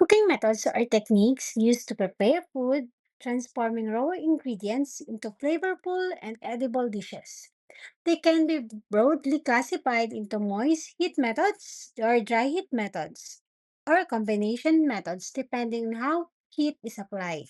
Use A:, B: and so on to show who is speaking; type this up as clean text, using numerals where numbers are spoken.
A: Cooking methods are techniques used to prepare food, transforming raw ingredients into flavorful and edible dishes. They can be broadly classified into moist heat methods or dry heat methods, or combination methods depending on how heat is applied.